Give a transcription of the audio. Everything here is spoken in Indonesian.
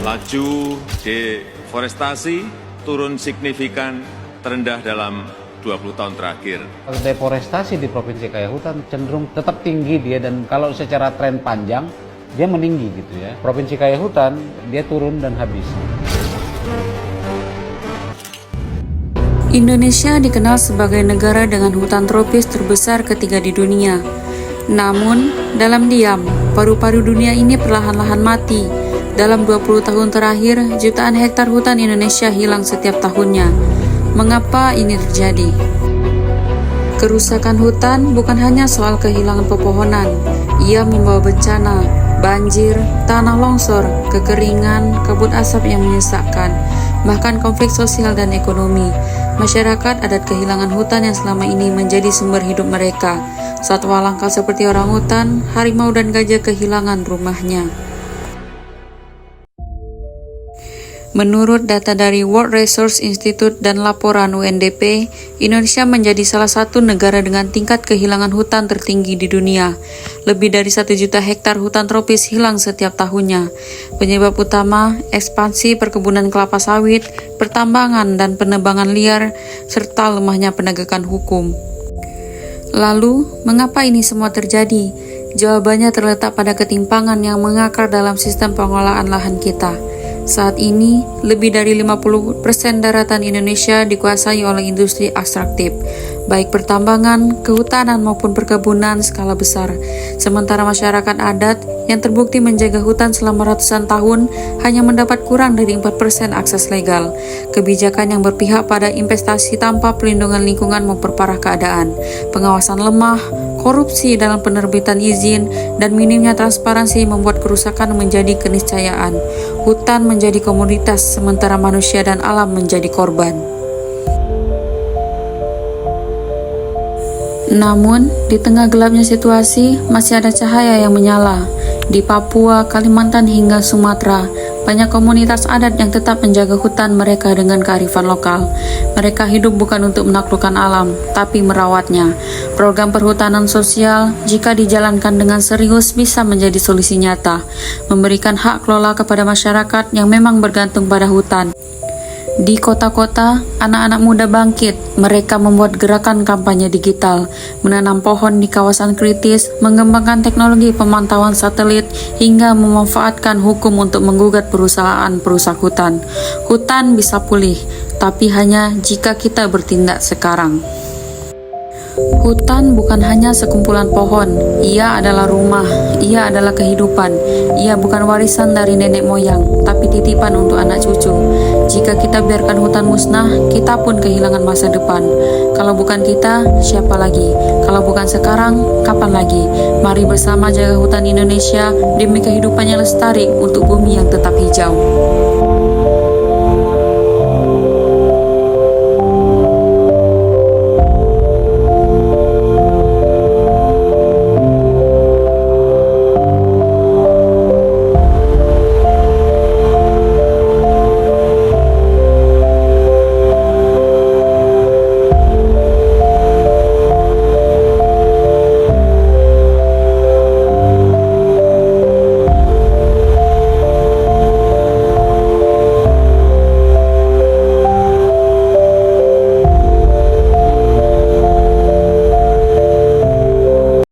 Laju deforestasi turun signifikan terendah dalam 20 tahun terakhir. Deforestasi di Provinsi Kaya Hutan cenderung tetap tinggi dia, dan kalau secara tren panjang dia meninggi gitu ya. Provinsi Kaya Hutan dia turun dan habis. Indonesia dikenal sebagai negara dengan hutan tropis terbesar ketiga di dunia. Namun, dalam diam, paru-paru dunia ini perlahan-lahan mati. Dalam 20 tahun terakhir, jutaan hektar hutan Indonesia hilang setiap tahunnya. Mengapa ini terjadi? Kerusakan hutan bukan hanya soal kehilangan pepohonan. Ia membawa bencana, banjir, tanah longsor, kekeringan, kabut asap yang menyesakkan, bahkan konflik sosial dan ekonomi. Masyarakat adat kehilangan hutan yang selama ini menjadi sumber hidup mereka. Satwa langka seperti orangutan, harimau dan gajah kehilangan rumahnya. Menurut data dari World Resource Institute dan laporan UNDP, Indonesia menjadi salah satu negara dengan tingkat kehilangan hutan tertinggi di dunia. Lebih dari 1 juta hektar hutan tropis hilang setiap tahunnya. Penyebab utama, ekspansi perkebunan kelapa sawit, pertambangan dan penebangan liar, serta lemahnya penegakan hukum. Lalu, mengapa ini semua terjadi? Jawabannya terletak pada ketimpangan yang mengakar dalam sistem pengelolaan lahan kita. Saat ini, lebih dari 50% daratan Indonesia dikuasai oleh industri ekstraktif, baik pertambangan, kehutanan maupun perkebunan skala besar. Sementara masyarakat adat yang terbukti menjaga hutan selama ratusan tahun hanya mendapat kurang dari 4% akses legal. Kebijakan yang berpihak pada investasi tanpa pelindungan lingkungan memperparah keadaan. Pengawasan lemah, korupsi dalam penerbitan izin, dan minimnya transparansi membuat kerusakan menjadi keniscayaan. Hutan menjadi komoditas, sementara manusia dan alam menjadi korban. Namun, di tengah gelapnya situasi, masih ada cahaya yang menyala. Di Papua, Kalimantan hingga Sumatera, banyak komunitas adat yang tetap menjaga hutan mereka dengan kearifan lokal. Mereka hidup bukan untuk menaklukkan alam, tapi merawatnya. Program perhutanan sosial, jika dijalankan dengan serius, bisa menjadi solusi nyata, memberikan hak kelola kepada masyarakat yang memang bergantung pada hutan. Di kota-kota, anak-anak muda bangkit. Mereka membuat gerakan kampanye digital, menanam pohon di kawasan kritis, mengembangkan teknologi pemantauan satelit, hingga memanfaatkan hukum untuk menggugat perusahaan perusak hutan. Hutan bisa pulih, tapi hanya jika kita bertindak sekarang. Hutan bukan hanya sekumpulan pohon, ia adalah rumah, ia adalah kehidupan. Ia bukan warisan dari nenek moyang, tapi titipan untuk anak cucu. Jika kita biarkan hutan musnah, kita pun kehilangan masa depan. Kalau bukan kita, siapa lagi? Kalau bukan sekarang, kapan lagi? Mari bersama jaga hutan Indonesia demi kehidupannya lestari untuk bumi yang tetap hijau.